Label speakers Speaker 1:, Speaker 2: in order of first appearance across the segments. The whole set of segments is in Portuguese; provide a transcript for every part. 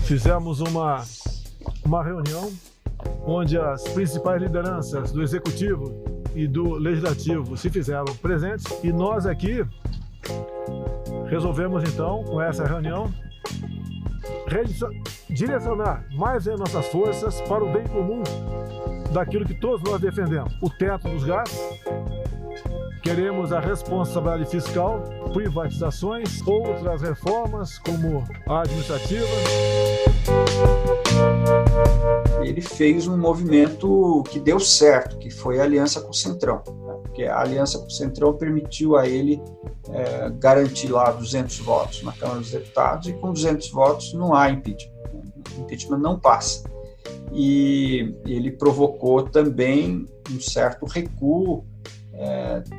Speaker 1: fizemos uma reunião onde as principais lideranças do Executivo e do Legislativo se fizeram presentes e nós aqui resolvemos então, com essa reunião, direcionar mais nossas forças para o bem comum daquilo que todos nós defendemos. O teto dos gastos, queremos a responsabilidade fiscal, privatizações, outras reformas como a administrativa.
Speaker 2: Ele fez um movimento que deu certo, que foi a aliança com o Centrão, né? Porque a aliança com o Centrão permitiu a ele garantir lá 200 votos na Câmara dos Deputados, e com 200 votos não há impeachment. O impeachment não passa. E ele provocou também um certo recuo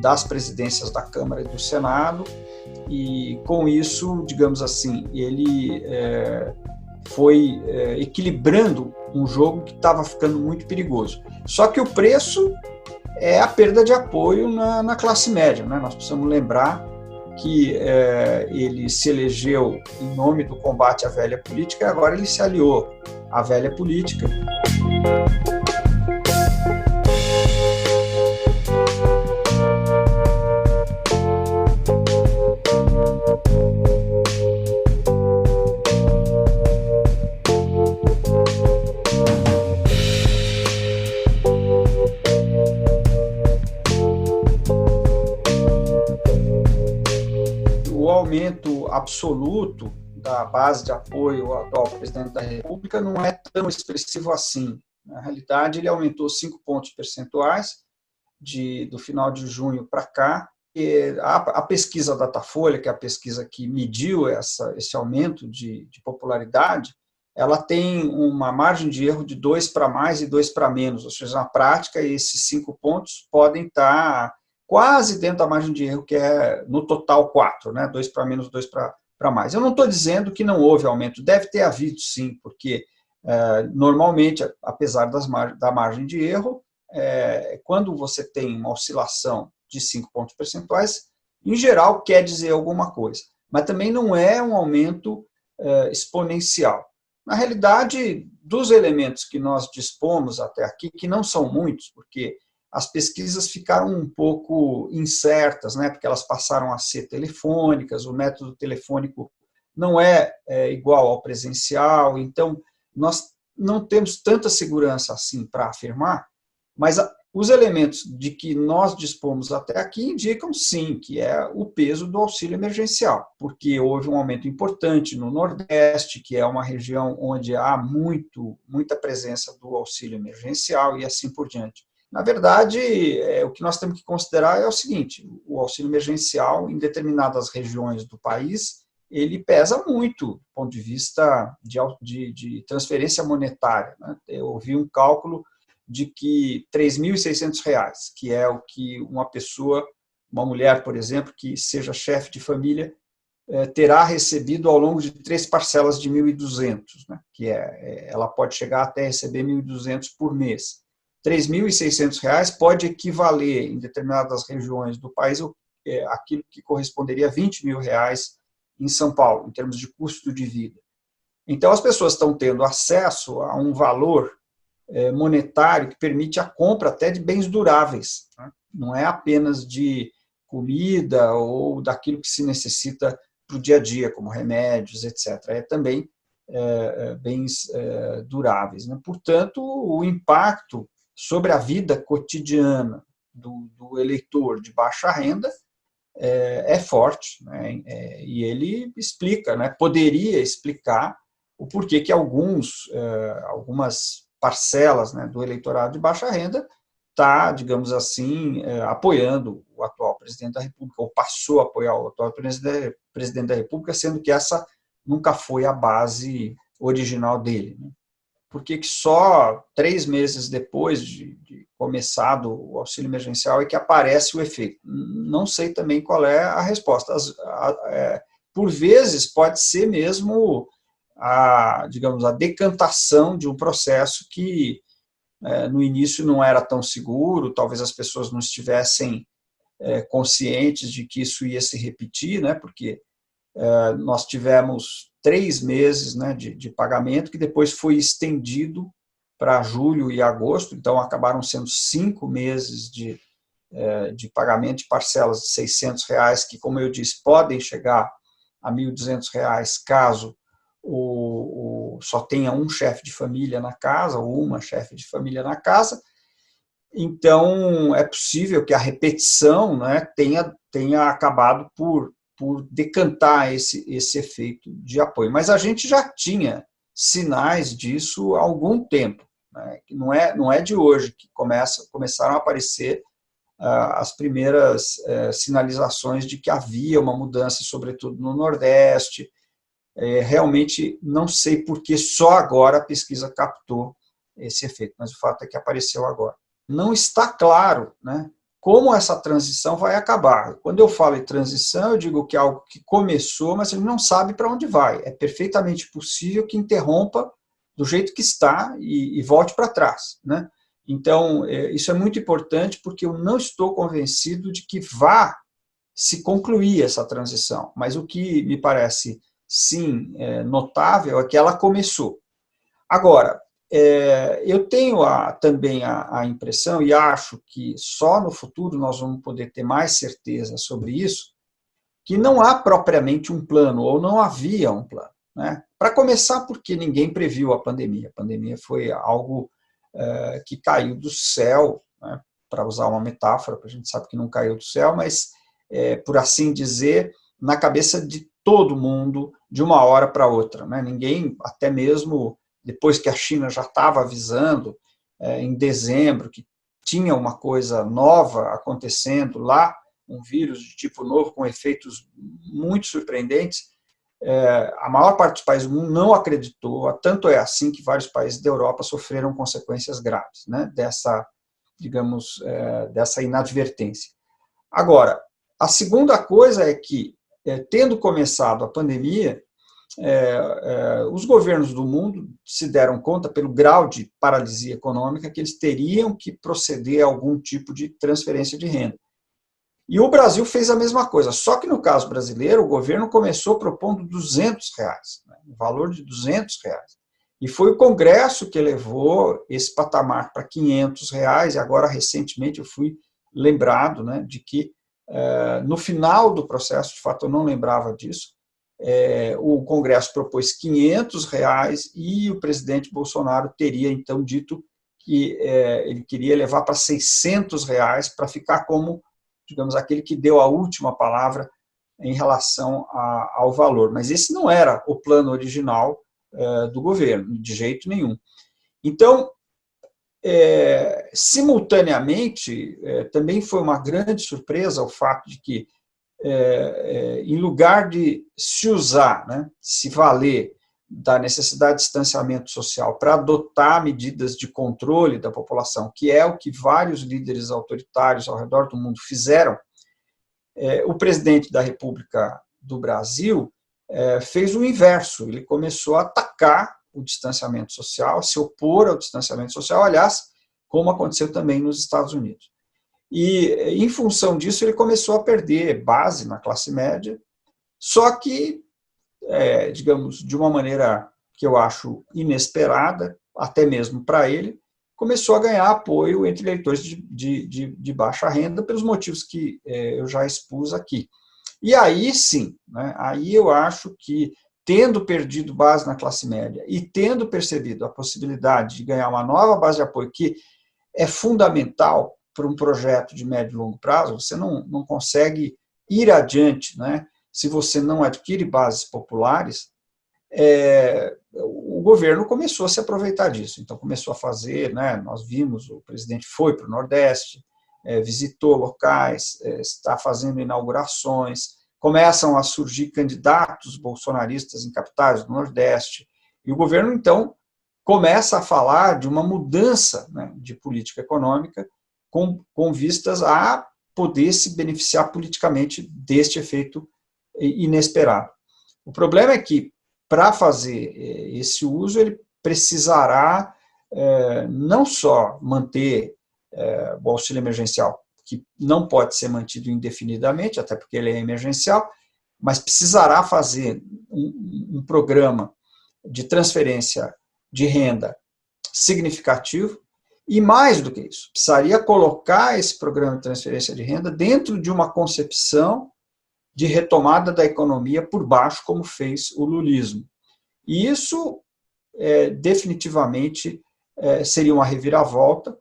Speaker 2: das presidências da Câmara e do Senado, e com isso, digamos assim, ele foi equilibrando um jogo que estava ficando muito perigoso. Só que o preço é a perda de apoio na classe média, né? Nós precisamos lembrar que ele se elegeu em nome do combate à velha política e agora ele se aliou à velha política. O aumento absoluto da base de apoio ao atual presidente da República não é tão expressivo assim. Na realidade, ele aumentou 5 pontos percentuais do final de junho para cá. E a pesquisa Datafolha, que é a pesquisa que mediu esse aumento de popularidade, ela tem uma margem de erro de 2 para mais e 2 para menos, ou seja, na prática, esses 5 pontos podem estar quase dentro da margem de erro, que é no total 4, né? 2 para menos, 2 para mais. Eu não estou dizendo que não houve aumento, deve ter havido sim, porque normalmente, apesar da margem de erro, quando você tem uma oscilação de 5 pontos percentuais, em geral quer dizer alguma coisa, mas também não é um aumento exponencial. Na realidade, dos elementos que nós dispomos até aqui, que não são muitos, porque as pesquisas ficaram um pouco incertas, né, porque elas passaram a ser telefônicas, o método telefônico não é igual ao presencial, então nós não temos tanta segurança assim para afirmar, mas os elementos de que nós dispomos até aqui indicam sim que é o peso do auxílio emergencial, porque houve um aumento importante no Nordeste, que é uma região onde há muita presença do auxílio emergencial e assim por diante. Na verdade, o que nós temos que considerar é o seguinte: o auxílio emergencial em determinadas regiões do país, ele pesa muito do ponto de vista de transferência monetária, né? Eu ouvi um cálculo de que R$ 3.600, que é o que uma mulher, por exemplo, que seja chefe de família, terá recebido ao longo de 3 parcelas de 1.200, né? Que ela pode chegar até receber 1.200 por mês. R$ 3.600 pode equivaler, em determinadas regiões do país, aquilo que corresponderia a R$ 20.000 em São Paulo, em termos de custo de vida. Então, as pessoas estão tendo acesso a um valor monetário que permite a compra até de bens duráveis, né? Não é apenas de comida ou daquilo que se necessita para o dia a dia, como remédios, etc. É também bens duráveis, né? Portanto, o impacto sobre a vida cotidiana do eleitor de baixa renda é forte, né? E ele explica, né? Poderia explicar o porquê que algumas parcelas, né, do eleitorado de baixa renda está, digamos assim, apoiando o atual presidente da República, ou passou a apoiar o atual presidente da República, sendo que essa nunca foi a base original dele, né? Por que só 3 meses depois de começado o auxílio emergencial é que aparece o efeito? Não sei também qual é a resposta. Por vezes pode ser mesmo digamos, a decantação de um processo que no início não era tão seguro, talvez as pessoas não estivessem conscientes de que isso ia se repetir, né? Porque nós tivemos 3 meses, né, de pagamento, que depois foi estendido para julho e agosto, então acabaram sendo 5 meses de pagamento de parcelas de R$ 600, que, como eu disse, podem chegar a R$ 1.200 caso só tenha um chefe de família na casa, ou uma chefe de família na casa. Então, é possível que a repetição, né, tenha acabado por decantar esse efeito de apoio. Mas a gente já tinha sinais disso há algum tempo, né? Não é de hoje que começaram a aparecer as primeiras sinalizações de que havia uma mudança, sobretudo no Nordeste. Realmente não sei por que só agora a pesquisa captou esse efeito, mas o fato é que apareceu agora. Não está claro, né, como essa transição vai acabar. Quando eu falo em transição, eu digo que é algo que começou, mas ele não sabe para onde vai. É perfeitamente possível que interrompa do jeito que está e volte para trás, né? Então, isso é muito importante, porque eu não estou convencido de que vá se concluir essa transição, mas o que me parece, sim, notável é que ela começou. Agora, eu tenho também a impressão, e acho que só no futuro nós vamos poder ter mais certeza sobre isso, que não há propriamente um plano, ou não havia um plano, né? Para começar, porque ninguém previu a pandemia. A pandemia foi algo que caiu do céu, né? Para usar uma metáfora, a gente sabe que não caiu do céu, mas, por assim dizer, na cabeça de todo mundo, de uma hora para outra, né? Ninguém, até mesmo depois que a China já estava avisando, em dezembro, que tinha uma coisa nova acontecendo lá, um vírus de tipo novo, com efeitos muito surpreendentes, a maior parte dos países do mundo não acreditou, tanto é assim que vários países da Europa sofreram consequências graves, né, dessa inadvertência. Agora, a segunda coisa é que, tendo começado a pandemia, os governos do mundo se deram conta, pelo grau de paralisia econômica, que eles teriam que proceder a algum tipo de transferência de renda. E o Brasil fez a mesma coisa, só que no caso brasileiro, o governo começou propondo R$200, né, um valor de R$200. E foi o Congresso que elevou esse patamar para R$500, e agora, recentemente, eu fui lembrado, né, de que, no final do processo, de fato eu não lembrava disso, o Congresso propôs R$500 e o presidente Bolsonaro teria, então, dito que ele queria levar para R$600 para ficar como, digamos, aquele que deu a última palavra em relação ao valor. Mas esse não era o plano original do governo, de jeito nenhum. Então, simultaneamente, também foi uma grande surpresa o fato de que, em lugar de se usar, né, se valer da necessidade de distanciamento social para adotar medidas de controle da população, que é o que vários líderes autoritários ao redor do mundo fizeram, o presidente da República do Brasil fez o inverso. Ele começou a atacar o distanciamento social, se opor ao distanciamento social, aliás, como aconteceu também nos Estados Unidos. E, em função disso, ele começou a perder base na classe média, só que, digamos, de uma maneira que eu acho inesperada, até mesmo para ele, começou a ganhar apoio entre eleitores de baixa renda, pelos motivos que eu já expus aqui. E aí sim, né, aí eu acho que, tendo perdido base na classe média e tendo percebido a possibilidade de ganhar uma nova base de apoio, que é fundamental para um projeto de médio e longo prazo, você não consegue ir adiante, né, se você não adquire bases populares. O governo começou a se aproveitar disso, então começou a fazer, né, nós vimos, o presidente foi para o Nordeste, visitou locais, está fazendo inaugurações, começam a surgir candidatos bolsonaristas em capitais do Nordeste, e o governo, então, começa a falar de uma mudança, né, de política econômica com vistas a poder se beneficiar politicamente deste efeito inesperado. O problema é que, para fazer esse uso, ele precisará não só manter o auxílio emergencial, que não pode ser mantido indefinidamente, até porque ele é emergencial, mas precisará fazer um programa de transferência de renda significativo, e mais do que isso, precisaria colocar esse programa de transferência de renda dentro de uma concepção de retomada da economia por baixo, como fez o lulismo. E isso, definitivamente, seria uma reviravolta,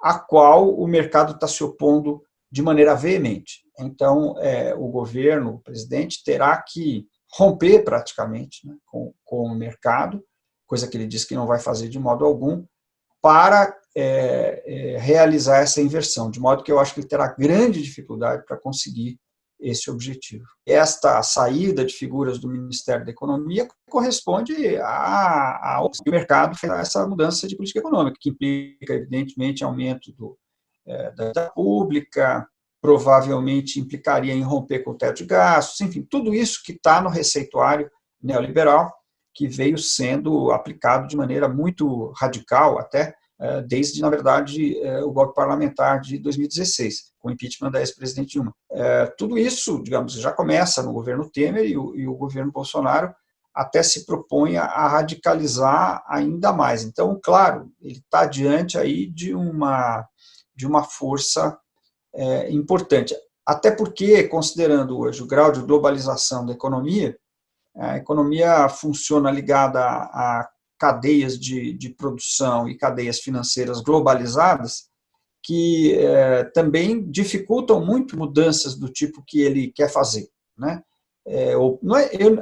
Speaker 2: a qual o mercado está se opondo de maneira veemente. Então, o governo, o presidente, terá que romper praticamente, né, com o mercado, coisa que ele diz que não vai fazer de modo algum, para realizar essa inversão, de modo que eu acho que ele terá grande dificuldade para conseguir esse objetivo. Esta saída de figuras do Ministério da Economia corresponde ao que o mercado fez essa mudança de política econômica, que implica, evidentemente, aumento da dívida pública, provavelmente implicaria em romper com o teto de gastos, enfim, tudo isso que está no receituário neoliberal, que veio sendo aplicado de maneira muito radical até, desde, na verdade, o golpe parlamentar de 2016, com o impeachment da ex-presidente Dilma. Tudo isso, digamos, já começa no governo Temer e o governo Bolsonaro até se propõe a radicalizar ainda mais. Então, claro, ele está diante aí de uma força importante. Até porque, considerando hoje o grau de globalização da economia, a economia funciona ligada a cadeias de produção e cadeias financeiras globalizadas, que também dificultam muito mudanças do tipo que ele quer fazer, né?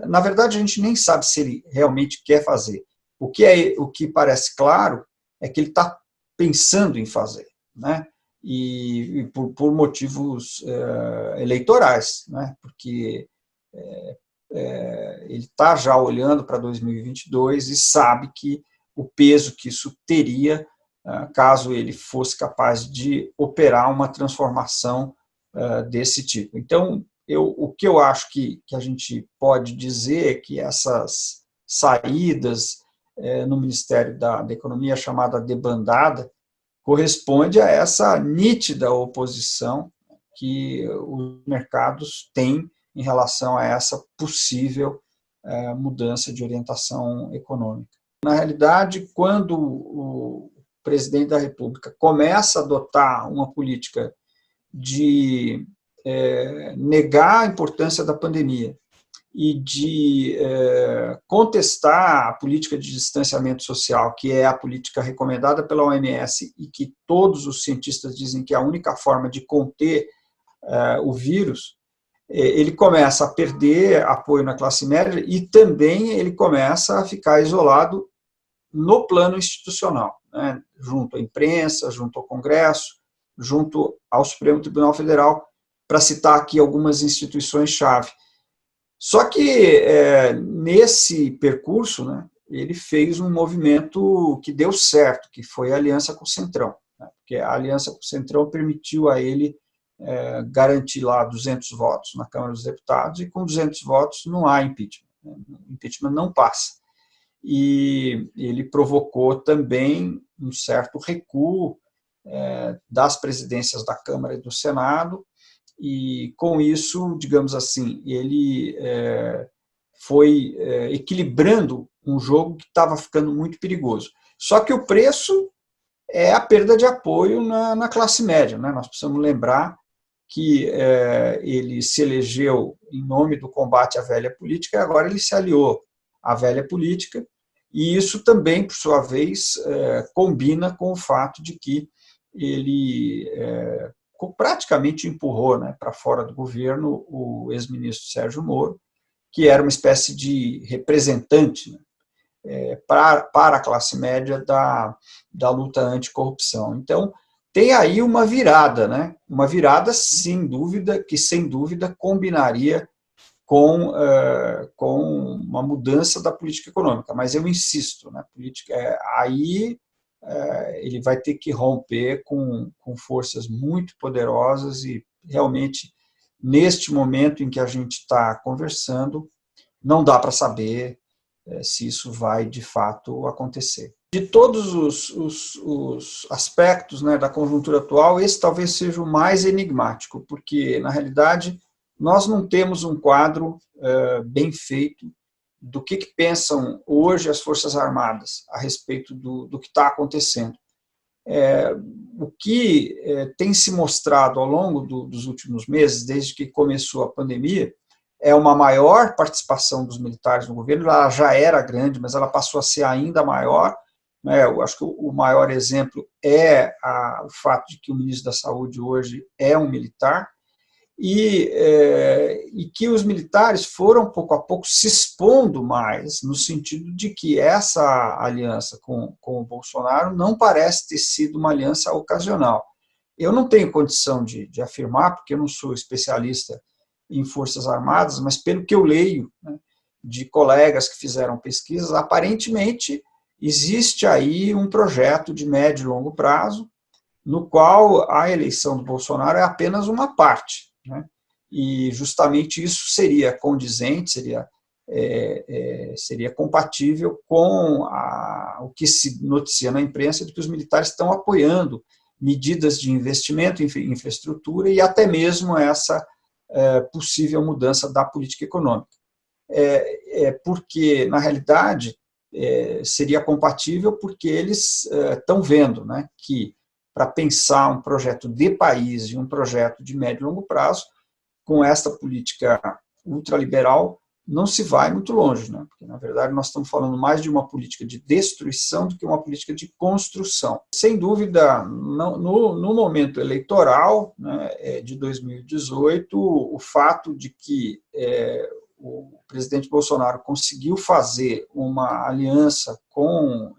Speaker 2: Na verdade, a gente nem sabe se ele realmente quer fazer. O que parece claro é que ele está pensando em fazer, né? E por motivos eleitorais, né? Porque ele está já olhando para 2022 e sabe que o peso que isso teria caso ele fosse capaz de operar uma transformação desse tipo. Então, o que eu acho que a gente pode dizer é que essas saídas no Ministério da Economia, chamada debandada, corresponde a essa nítida oposição que os mercados têm em relação a essa possível mudança de orientação econômica. Na realidade, quando o presidente da República começa a adotar uma política de negar a importância da pandemia e de contestar a política de distanciamento social, que é a política recomendada pela OMS e que todos os cientistas dizem que é a única forma de conter o vírus, ele começa a perder apoio na classe média e também ele começa a ficar isolado no plano institucional, né, junto à imprensa, junto ao Congresso, junto ao Supremo Tribunal Federal, para citar aqui algumas instituições-chave. Só que, nesse percurso, né, ele fez um movimento que deu certo, que foi a aliança com o Centrão, né, porque a aliança com o Centrão permitiu a ele garantir lá 200 votos na Câmara dos Deputados, e com 200 votos não há impeachment, né, o impeachment não passa. E ele provocou também um certo recuo das presidências da Câmara e do Senado, e com isso, digamos assim, ele foi equilibrando um jogo que estava ficando muito perigoso. Só que o preço é a perda de apoio na classe média, né? Nós precisamos lembrar que ele se elegeu em nome do combate à velha política e agora ele se aliou à velha política, e isso também, por sua vez, combina com o fato de que ele praticamente empurrou, né, para fora do governo o ex-ministro Sérgio Moro, que era uma espécie de representante, né, para a classe média da luta anticorrupção. Então, tem aí uma virada, né? Uma virada, sem dúvida, que sem dúvida combinaria com uma mudança da política econômica. Mas eu insisto, né? Aí ele vai ter que romper com forças muito poderosas e realmente, neste momento em que a gente está conversando, não dá para saber se isso vai de fato acontecer. De todos os aspectos, né, da conjuntura atual, esse talvez seja o mais enigmático, porque, na realidade, nós não temos um quadro bem feito do que pensam hoje as Forças Armadas a respeito do que está acontecendo. O que tem se mostrado ao longo dos últimos meses, desde que começou a pandemia, é uma maior participação dos militares no governo. Ela já era grande, mas ela passou a ser ainda maior. Eu acho que o maior exemplo é o fato de que o ministro da Saúde hoje é um militar, e que os militares foram, pouco a pouco, se expondo mais, no sentido de que essa aliança com o Bolsonaro não parece ter sido uma aliança ocasional. Eu não tenho condição de afirmar, porque eu não sou especialista em Forças Armadas, mas pelo que eu leio, né, de colegas que fizeram pesquisas, aparentemente existe aí um projeto de médio e longo prazo, no qual a eleição do Bolsonaro é apenas uma parte, né? E justamente isso seria condizente, seria compatível com o que se noticia na imprensa, de que os militares estão apoiando medidas de investimento em infraestrutura e até mesmo essa possível mudança da política econômica. Porque, na realidade, seria compatível porque eles estão vendo, né, que para pensar um projeto de país e um projeto de médio e longo prazo, com esta política ultraliberal, não se vai muito longe, né? Porque, na verdade, nós estamos falando mais de uma política de destruição do que uma política de construção. Sem dúvida, no momento eleitoral, né, de 2018, o fato de que o presidente Bolsonaro conseguiu fazer uma aliança com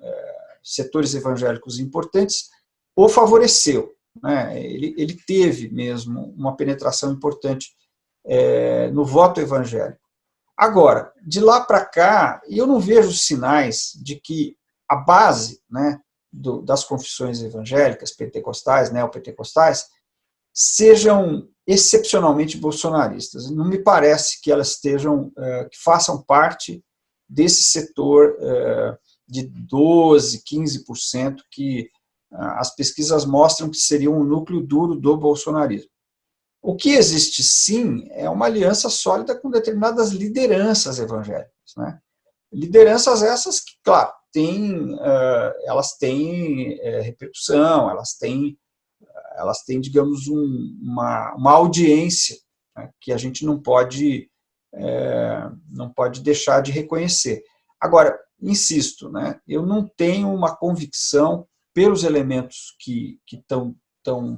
Speaker 2: setores evangélicos importantes o favoreceu, né? Ele teve mesmo uma penetração importante no voto evangélico. Agora, de lá para cá, eu não vejo sinais de que a base, né, das confissões evangélicas, pentecostais, neopentecostais, sejam excepcionalmente bolsonaristas. Não me parece que elas que façam parte desse setor de 12%, 15% que as pesquisas mostram que seria um núcleo duro do bolsonarismo. O que existe, sim, é uma aliança sólida com determinadas lideranças evangélicas, né? Lideranças essas que, claro, elas têm repercussão, elas têm, digamos, uma audiência, né, que a gente não pode deixar de reconhecer. Agora, insisto, né, eu não tenho uma convicção, pelos elementos que estão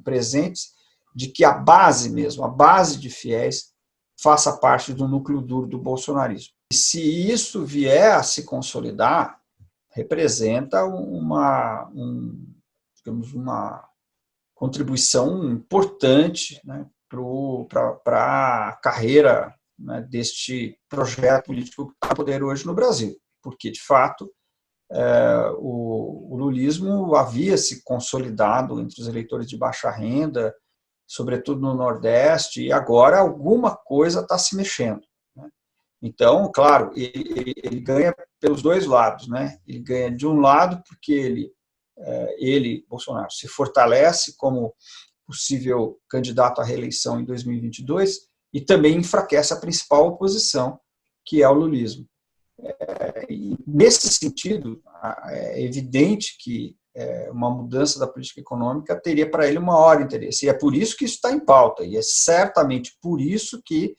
Speaker 2: presentes, de que a base mesmo, a base de fiéis, faça parte do núcleo duro do bolsonarismo. E se isso vier a se consolidar, representa digamos, uma contribuição importante, né, para a carreira, né, deste projeto político que está no poder hoje no Brasil, porque, de fato, o lulismo havia se consolidado entre os eleitores de baixa renda, sobretudo no Nordeste, e agora alguma coisa está se mexendo, né? Então, claro, ele ganha pelos dois lados, né? Ele ganha de um lado porque ele, Bolsonaro, se fortalece como possível candidato à reeleição em 2022 e também enfraquece a principal oposição, que é o lulismo. E nesse sentido, é evidente que uma mudança da política econômica teria para ele o maior interesse. E é por isso que isso está em pauta, e é certamente por isso que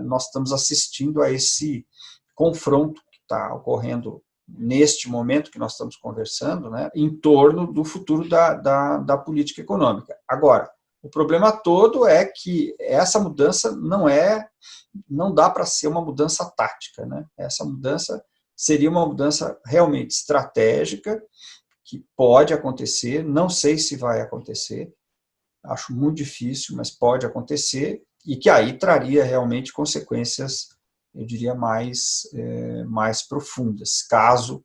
Speaker 2: nós estamos assistindo a esse confronto que está ocorrendo neste momento que nós estamos conversando, né, em torno do futuro da política econômica. Agora, o problema todo é que essa mudança não dá para ser uma mudança tática, né? Essa mudança seria uma mudança realmente estratégica, que pode acontecer, não sei se vai acontecer, acho muito difícil, mas pode acontecer, e que aí traria realmente consequências, eu diria, mais profundas, caso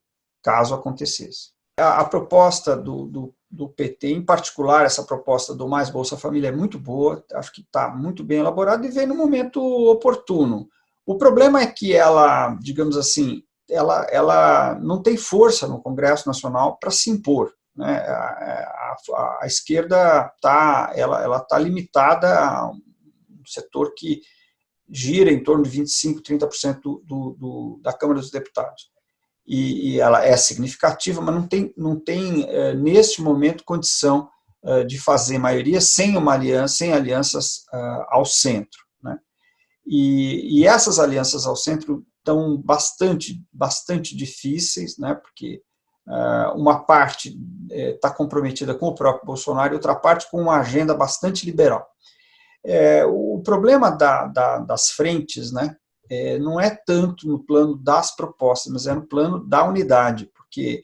Speaker 2: acontecesse. A proposta do PT, em particular, essa proposta do Mais Bolsa Família é muito boa, acho que está muito bem elaborada e vem no momento oportuno. O problema é que ela, digamos assim, ela não tem força no Congresso Nacional para se impor, né? A esquerda está limitada a setor que gira em torno de 25%, 30% da Câmara dos Deputados. E ela é significativa, mas não tem neste momento, condição de fazer maioria sem alianças ao centro, né? E essas alianças ao centro estão bastante difíceis, né? Porque uma parte está comprometida com o próprio Bolsonaro e outra parte com uma agenda bastante liberal. O problema das frentes, né, não é tanto no plano das propostas, mas é no plano da unidade, porque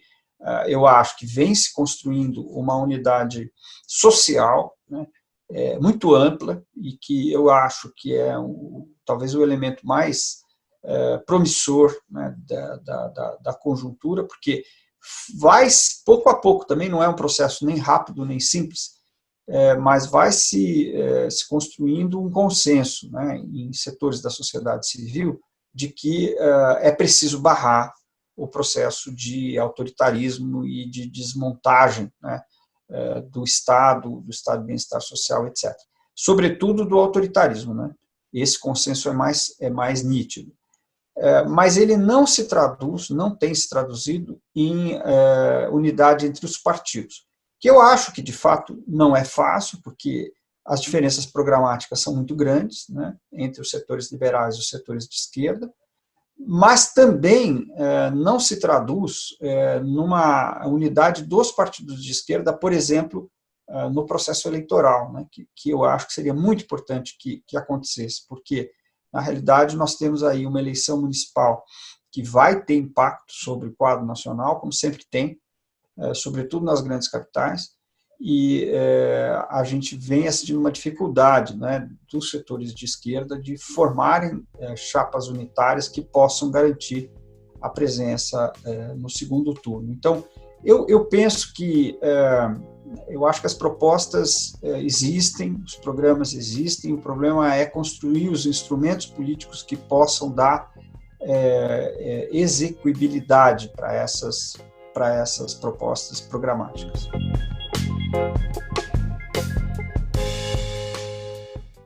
Speaker 2: eu acho que vem se construindo uma unidade social, né, muito ampla, e que eu acho que é talvez o elemento mais promissor, né, da conjuntura, porque vai, pouco a pouco, também não é um processo nem rápido nem simples, mas vai se construindo um consenso, né, em setores da sociedade civil de que é preciso barrar o processo de autoritarismo e de desmontagem, né, do Estado de bem-estar social, etc. Sobretudo do autoritarismo, né? Esse consenso é mais nítido. Mas ele não tem se traduzido em unidade entre os partidos, que eu acho que, de fato, não é fácil, porque as diferenças programáticas são muito grandes, né, entre os setores liberais e os setores de esquerda, mas também não se traduz numa unidade dos partidos de esquerda, por exemplo, no processo eleitoral, né, que eu acho que seria muito importante que acontecesse, porque, na realidade, nós temos aí uma eleição municipal que vai ter impacto sobre o quadro nacional, como sempre tem, sobretudo nas grandes capitais, e a gente vem assistindo uma dificuldade, né, dos setores de esquerda de formarem chapas unitárias que possam garantir a presença no segundo turno. Então, eu penso que, eu acho que as propostas existem, os programas existem, o problema é construir os instrumentos políticos que possam dar execuibilidade para essas propostas programáticas.